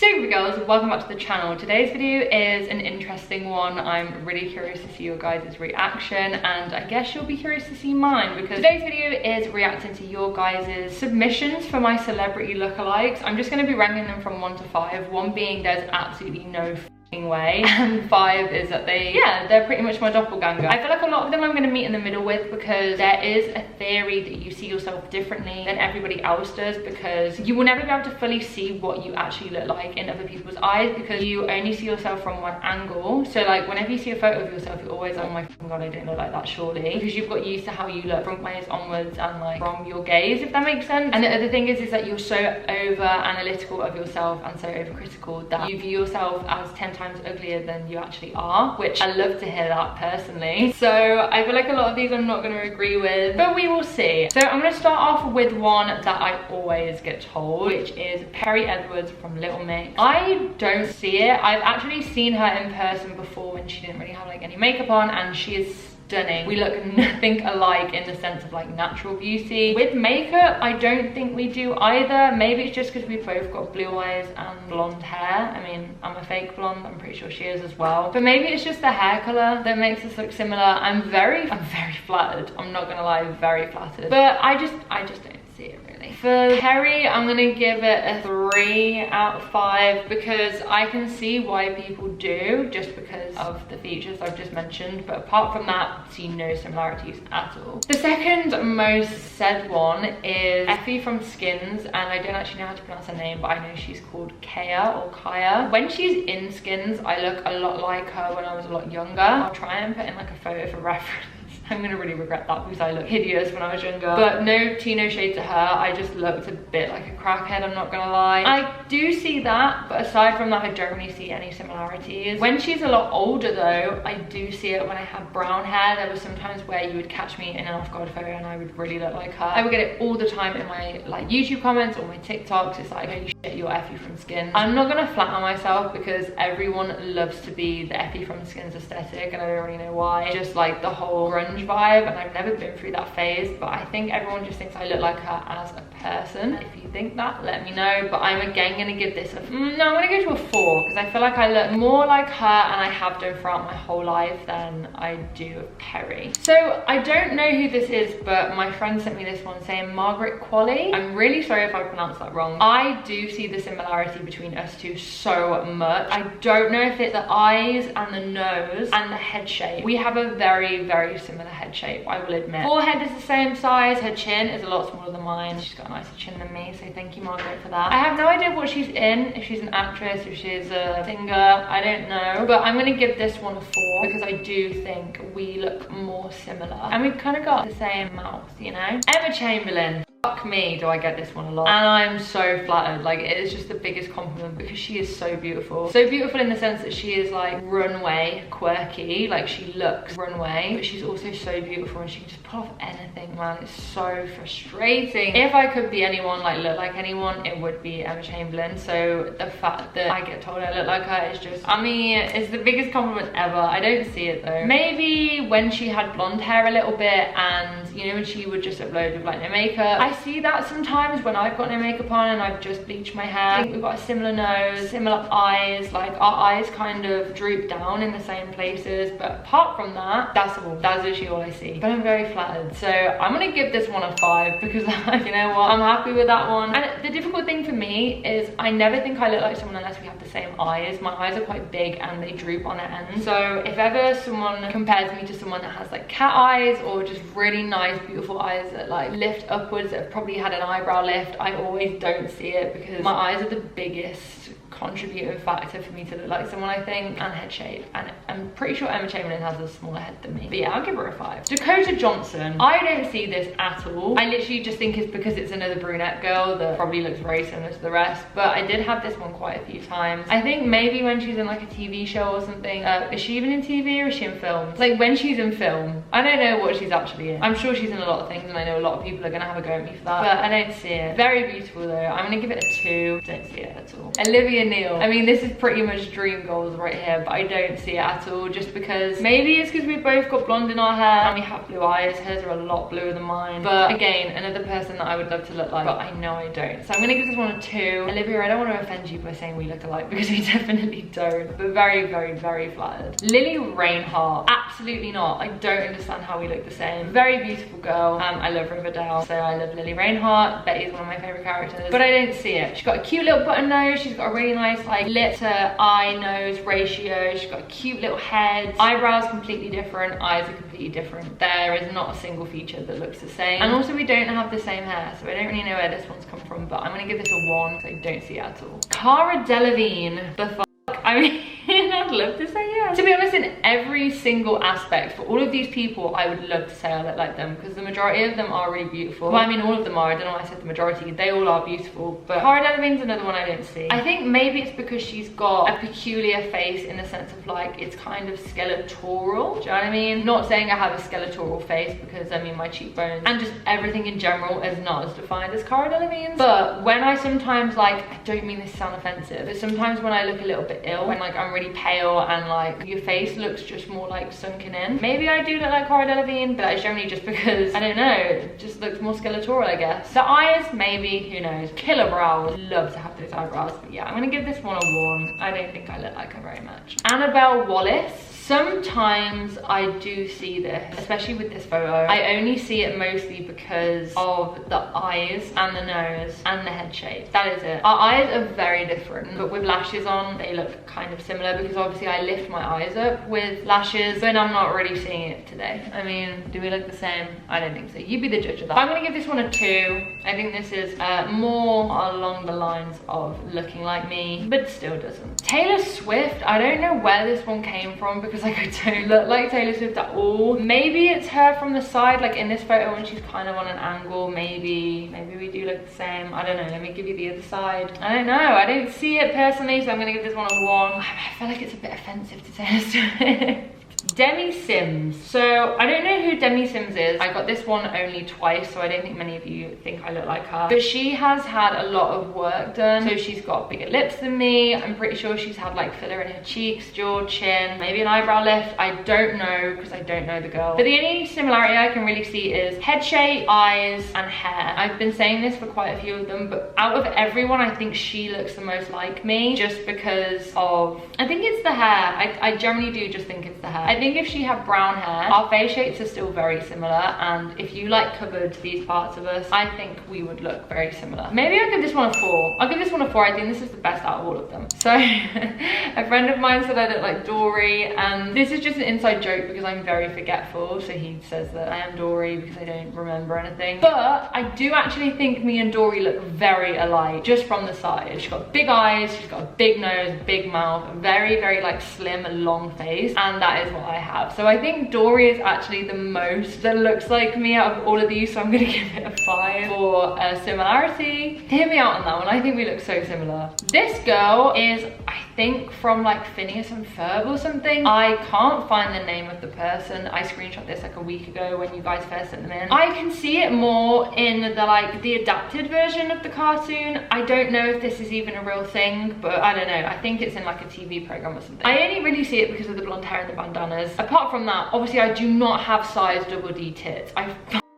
So girls, welcome back to the channel. Today's video is an interesting one. I'm really curious to see your guys' reaction, and I guess you'll be curious to see mine, because today's video is reacting to your guys' submissions for my celebrity lookalikes. I'm just going to be ranking them from 1 to 5, 1 being there's absolutely no way, and 5 is that they're pretty much my doppelganger. I feel like a lot of them I'm going to meet in the middle with, because there is a theory that you see yourself differently than everybody else does, because you will never be able to fully see what you actually look like in other people's eyes, because you only see yourself from one angle. So like whenever you see a photo of yourself, you're always like, oh my god, I don't look like that surely, because you've got used to how you look from waist onwards and like from your gaze, if that makes sense. And the other thing is that you're so over analytical of yourself and so overcritical that you view yourself as 10 times uglier than you actually are, which I love to hear that personally. So I feel like a lot of these I'm not going to agree with, but we will see. So I'm going to start off with one that I always get told, which is Perrie Edwards from Little Mix. I don't see it. I've actually seen her in person before when she didn't really have like any makeup on, and she is stunning. We look nothing alike in the sense of like natural beauty. With makeup, I don't think we do either. Maybe it's just because we've both got blue eyes and blonde hair. I mean, I'm a fake blonde, I'm pretty sure she is as well. But maybe it's just the hair color that makes us look similar. I'm very flattered. I'm not gonna lie, very flattered. But I just don't see it really. For Perrie, I'm gonna give it a 3 out of 5, because I can see why people do, just because of the features I've just mentioned. But apart from that, I see no similarities at all. The second most said one is Effie from Skins, and I don't actually know how to pronounce her name, but I know she's called Kaya or Kaya. When she's in Skins, I look a lot like her when I was a lot younger. I'll try and put in like a photo for reference. I'm gonna really regret that, because I looked hideous when I was younger. But no tea, no shade to her. I just looked a bit like a crackhead, I'm not gonna lie. I do see that, but aside from that, I don't really see any similarities. When she's a lot older though, I do see it when I had brown hair. There was sometimes where you would catch me in an off-guard photo and I would really look like her. I would get it all the time in my like YouTube comments or my TikToks. It's like, holy shit, you're Effie from Skins. I'm not gonna flatter myself, because everyone loves to be the Effie from Skins aesthetic, and I don't really know why. Just like the whole grunge vibe, and I've never been through that phase, but I think everyone just thinks I look like her as a person. If you think that, let me know. But I'm again gonna give this a no, I'm gonna go to a 4, because I feel like I look more like her, and I have done throughout my whole life, than I do Perrie. So I don't know who this is, but my friend sent me this one saying Margaret Qualley. I'm really sorry if I pronounced that wrong. I do see the similarity between us two so much. I don't know if it's the eyes and the nose and the head shape. We have a very similar head shape, I will admit. Forehead is the same size, her chin is a lot smaller than mine. She's got a nicer chin than me, so thank you, Margaret, for that. I have no idea what she's in, if she's an actress, if she's a singer, I don't know. But I'm gonna give this one a 4, because I do think we look more similar. And we've kind of got the same mouth, you know? Emma Chamberlain. Fuck me, do I get this one a lot. And I'm so flattered. Like, it is just the biggest compliment, because she is so beautiful. So beautiful in the sense that she is like runway quirky, like she looks runway, but she's also so beautiful, and she can just pull off anything, man. It's so frustrating. If I could be anyone, like look like anyone, it would be Emma Chamberlain. So the fact that I get told I look like her is just, I mean, it's the biggest compliment ever. I don't see it though. Maybe when she had blonde hair a little bit, and you know, when she would just upload with like no makeup, I see that sometimes when I've got no makeup on and I've just bleached my hair. I think we've got a similar nose, similar eyes, like our eyes kind of droop down in the same places, but apart from that, that's literally all I see. But I'm very flattered, so I'm gonna give this one a 5, because you know what, I'm happy with that one. And the difficult thing for me is I never think I look like someone unless we have the same eyes. My eyes are quite big and they droop on their ends, so if ever someone compares me to someone that has like cat eyes, or just really nice beautiful eyes that like lift upwards, that have probably had an eyebrow lift, I always don't see it, because my eyes are the biggest contributing factor for me to look like someone, I think, and head shape. And I'm pretty sure Emma Chamberlain has a smaller head than me, but yeah, I'll give her a 5. Dakota Johnson, I don't see this at all. I literally just think it's because it's another brunette girl that probably looks very similar to the rest, but I did have this one quite a few times. I think maybe when she's in like a TV show or something. Is she even in TV, or is she in films? Like when she's in film, I don't know what she's actually in. I'm sure she's in a lot of things, and I know a lot of people are gonna have a go at me for that, but I don't see it. Very beautiful though. I'm gonna give it a 2. Don't see it at all. Olivia Olivia Neil. I mean, this is pretty much dream goals right here, but I don't see it at all, just because maybe it's because we've both got blonde in our hair and we have blue eyes. Hers are a lot bluer than mine. But again, another person that I would love to look like, but I know I don't. So I'm gonna give this one a 2. Olivia, I don't want to offend you by saying we look alike because we definitely don't, but very, very, very flattered. Lily Reinhardt, absolutely not. I don't understand how we look the same. Very beautiful girl. I love Riverdale, so I love Lily Reinhardt. Betty's one of my favorite characters, but I don't see it. She's got a cute little button nose. She's got a really nice like lip to eye nose ratio. She's got a cute little head. Eyebrows completely different. Eyes are completely different. There is not a single feature that looks the same. And also we don't have the same hair, so I don't really know where this one's come from, but I'm gonna give this a 1 because I don't see it at all. Cara Delevingne, the fuck? I mean, I'd love to say yes. To be honest, in every single aspect, for all of these people, I would love to say I look like them, because the majority of them are really beautiful. Well, I mean, all of them are. I don't know why I said the majority. They all are beautiful. But Cara Delevingne's another one I don't see. I think maybe it's because she's got a peculiar face in the sense of like, it's kind of skeletal. Do you know what I mean? Not saying I have a skeletal face, because I mean, my cheekbones and just everything in general is not as defined as Cara Delevingne's. But when I sometimes like, I don't mean this to sound offensive, but sometimes when I look a little bit ill, when like I'm really pale and like your face looks just more like sunken in, maybe I do look like Cara Delevingne, but that's generally just because, I don't know, it just looks more skeletal, I guess. The eyes, maybe, who knows. Killer brows, love to have those eyebrows, but yeah, I'm gonna give this one a 1. I don't think I look like her very much. Annabelle Wallace. Sometimes I do see this, especially with this photo. I only see it mostly because of the eyes and the nose and the head shape. That is it. Our eyes are very different, but with lashes on, they look kind of similar, because obviously I lift my eyes up with lashes, but I'm not really seeing it today. I mean, do we look the same? I don't think so. You be the judge of that. I'm gonna give this one a 2. I think this is more along the lines of looking like me, but still doesn't. Taylor Swift, I don't know where this one came from, because like I don't look like Taylor Swift at all. Maybe it's her from the side, like in this photo when she's kind of on an angle. Maybe we do look the same. I don't know. Let me give you the other side. I don't know. I don't see it personally, so I'm gonna give this one a 1. I feel like it's a bit offensive to Taylor Swift. Demi Sims. So I don't know who Demi Sims is. I got this one only twice, so I don't think many of you think I look like her, but she has had a lot of work done. So she's got bigger lips than me. I'm pretty sure she's had like filler in her cheeks, jaw, chin, maybe an eyebrow lift. I don't know, because I don't know the girl, but the only similarity I can really see is head shape, eyes, and hair. I've been saying this for quite a few of them, but out of everyone, I think she looks the most like me, just because of, I think it's the hair. I generally do just think it's the hair. I think if she had brown hair, our face shapes are still very similar, and if you like covered these parts of us, I think we would look very similar. Maybe I'll give this one a 4. I'll give this one a 4. I think this is the best out of all of them. So a friend of mine said I look like Dory, and this is just an inside joke because I'm very forgetful, so he says that I am Dory because I don't remember anything. But I do actually think me and Dory look very alike, just from the side. She's got big eyes, she's got a big nose, big mouth, very, very like slim and long face, and that is what I have. So I think Dory is actually the most that looks like me out of all of these, so I'm gonna give it a 5 for similarity. Hear me out on that one. I think we look so similar. This girl is, I think, from like Phineas and Ferb or something. I can't find the name of the person. I screenshot this like a week ago when you guys first sent them in. I can see it more in the like the adapted version of the cartoon. I don't know if this is even a real thing, but I don't know. I think it's in like a TV program or something. I only really see it because of the blonde hair and the bandanas. Apart from that, obviously I do not have size double D tits. I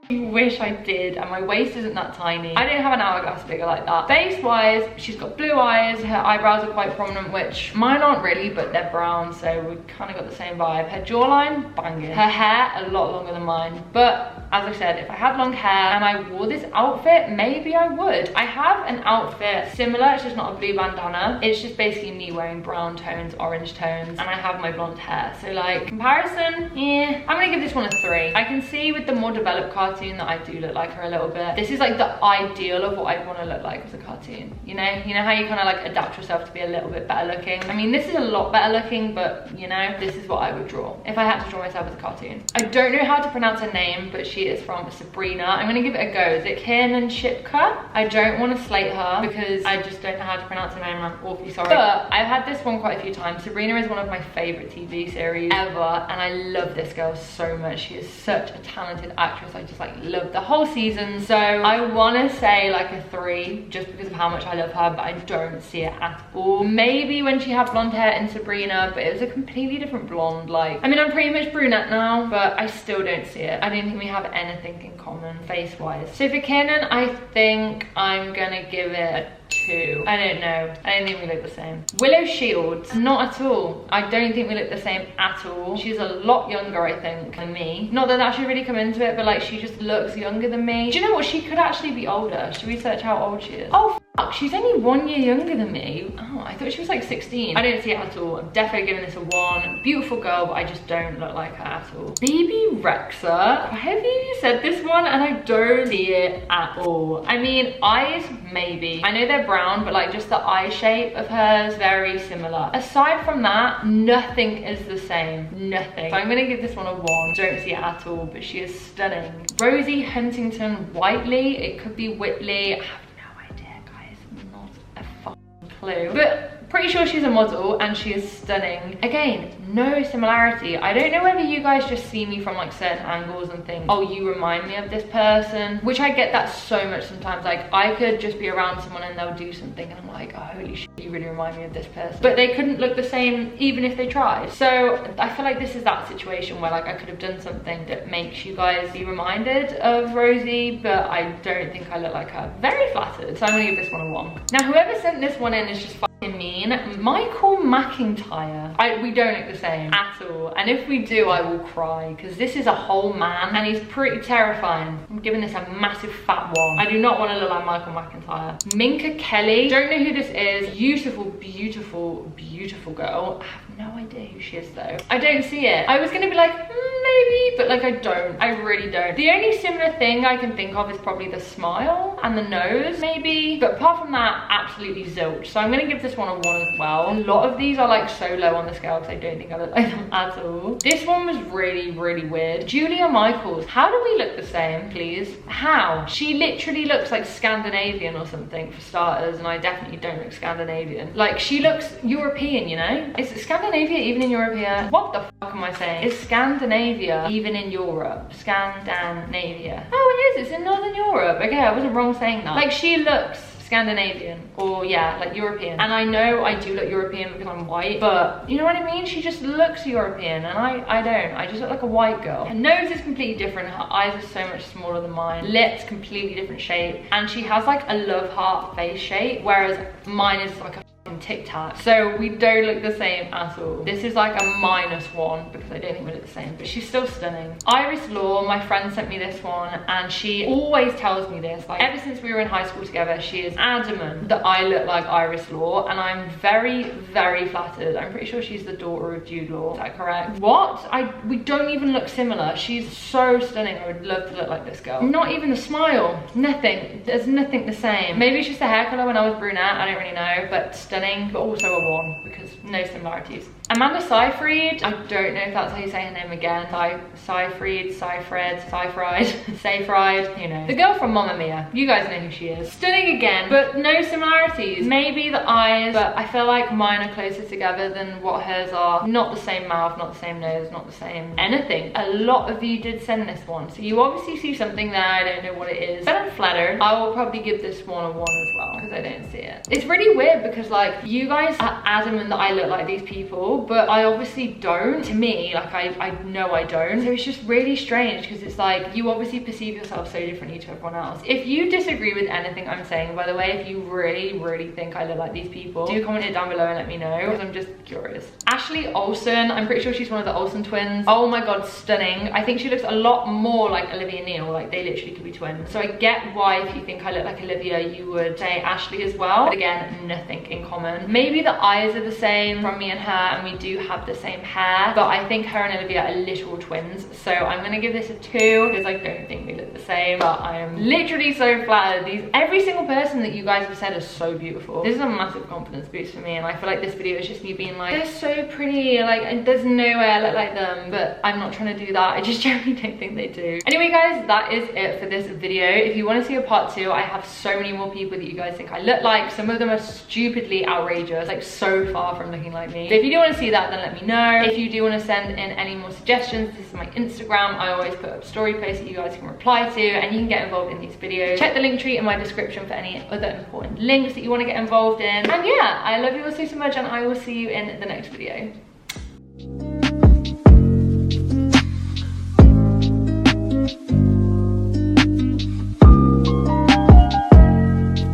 wish I did, and my waist isn't that tiny. I don't have an hourglass figure like that. Face wise, she's got blue eyes, her eyebrows are quite prominent, which mine aren't really, but they're brown, so we kind of got the same vibe. Her jawline, banging. Her hair, a lot longer than mine, but as I said, if I had long hair and I wore this outfit, maybe I would. I have an outfit similar, it's just not a blue bandana. It's just basically me wearing brown tones, orange tones, and I have my blonde hair. So like, comparison, yeah. I'm gonna give this one a 3. I can see with the more developed cartoon that I do look like her a little bit. This is like the ideal of what I'd want to look like as a cartoon. You know how you kind of like adapt yourself to be a little bit better looking. I mean, this is a lot better looking, but you know, this is what I would draw if I had to draw myself as a cartoon. I don't know how to pronounce her name, but she she is from Sabrina. I'm gonna give it a go. Is it Canon? I don't want to slate her because I just don't know how to pronounce her name. I'm awfully sorry. But I've had this one quite a few times. Sabrina is one of my favorite TV series ever, and I love this girl so much. She is such a talented actress. I just like love the whole season. So I want to say like a 3 just because of how much I love her, but I don't see it at all. Maybe when she had blonde hair in Sabrina, but it was a completely different blonde. Like, I mean, I'm pretty much brunette now, but I still don't see it. I don't think we have anything in common face wise. So for Canon, I think I'm gonna give it a 2. I don't know. I don't think we look the same. Willow Shields, not at all. I don't think we look the same at all. She's a lot younger, I think, than me. Not that that should really come into it, but like she just looks younger than me. Do you know what? She could actually be older. Should we search how old she is? Oh, fuck, she's only 1 year younger than me. Oh, I thought she was like 16. I don't see it at all. I'm definitely giving this a 1. Beautiful girl, but I just don't look like her at all. Baby Rexa. Why have you said this one? And I don't see it at all. I mean, eyes, maybe. I know they're brown, but like just the eye shape of hers, very similar. Aside from that, nothing is the same. Nothing. So I'm gonna give this one a 1. Don't see it at all, but she is stunning. Rosie Huntington Whiteley. It could be Whitley. I have no idea, guys. Not a fucking clue. But pretty sure she's a model and she is stunning. Again, no similarity. I don't know whether you guys just see me from like certain angles and think, oh, you remind me of this person, which I get that so much sometimes. Like I could just be around someone and they'll do something and I'm like, oh, holy shit, you really remind me of this person. But they couldn't look the same even if they tried. So I feel like this is that situation where like I could have done something that makes you guys be reminded of Rosie, but I don't think I look like her. Very flattered. So I'm gonna give this one a 1. Now, whoever sent this one in is just fucking mean. Michael McIntyre. We don't look the same at all, and if we do, I will cry because this is a whole man and he's pretty terrifying. I'm giving this a massive fat 1. I do not want to look like Michael McIntyre. Minka Kelly. Don't know who this is. Beautiful, beautiful, beautiful girl. I have no idea who she is though. I don't see it. I was gonna be like, maybe, but like I don't. I really don't. The only similar thing I can think of is probably the smile and the nose, maybe. But apart from that, absolutely zilch. So I'm gonna give this one a 1 as well. A lot of these are like so low on the scale because I don't think I look like them at all. This one was really, really weird. Julia Michaels. How do we look the same, please? How? She literally looks like Scandinavian or something for starters, and I definitely don't look Scandinavian. Like she looks European, you know? Is Scandinavia even in Europe here? What the fuck am I saying? Is Scandinavia even in Europe? Scandinavia. Oh, it is. It's in Northern Europe. Okay, I wasn't wrong saying that. Like she looks Scandinavian, or yeah, like European. And I know I do look European because I'm white, but you know what I mean? She just looks European and I don't. I just look like a white girl. Her nose is completely different. Her eyes are so much smaller than mine. Lips, completely different shape. And she has like a love heart face shape, whereas mine is like a Tic Tac. So we don't look the same at all. This is like a -1 because I don't think we look the same, but she's still stunning. Iris Law, my friend sent me this one and she always tells me this, like ever since we were in high school together, she is adamant that I look like Iris Law, and I'm very, very flattered. I'm pretty sure she's the daughter of Jude Law. Is that correct? What? We don't even look similar. She's so stunning. I would love to look like this girl. Not even a smile. Nothing. There's nothing the same. Maybe it's just the hair color when I was brunette. I don't really know, but stunning, but also a 1 because no similarities. Amanda Seyfried. I don't know if that's how you say her name again. Seyfried, who knows? The girl from Mamma Mia. You guys know who she is. Stunning again, but no similarities. Maybe the eyes, but I feel like mine are closer together than what hers are. Not the same mouth, not the same nose, not the same anything. A lot of you did send this one, so you obviously see something there. I don't know what it is, but I'm flattered. I will probably give this one a 1 as well because I don't see it. It's really weird because like you guys are adamant that I look like these people, but I obviously don't. To me, like I know I don't. So it's just really strange because it's like you obviously perceive yourself so differently to everyone else. If you disagree with anything I'm saying, by the way, if you really, really think I look like these people, do comment it down below and let me know because I'm just curious. Ashley Olsen, I'm pretty sure she's one of the Olsen twins. Oh my god, stunning. I think she looks a lot more like Olivia Neil, like they literally could be twins. So I get why if you think I look like Olivia, you would say Ashley as well. But again, nothing in common common. Maybe the eyes are the same from me and her, and we do have the same hair, but I think her and Olivia are literal twins, so I'm gonna give this a 2 because I don't think they look the same. But I am literally so flattered. Every single person that you guys have said is so beautiful. This is a massive confidence boost for me, and I feel like this video is just me being like, they're so pretty, like there's no way I look like them, but I'm not trying to do that. I just generally don't think they do. Anyway guys, that is it for this video. If you want to see a part 2, I have so many more people that you guys think I look like. Some of them are stupidly outrageous, like so far from looking like me. So if you do want to see that, then let me know. If you do want to send in any more suggestions, this is my Instagram. I always put up story posts that you guys can reply to, and you can get involved in these videos. Check the link tree in my description for any other important links that you want to get involved in. And yeah, I love you all so much, and I will see you in the next video.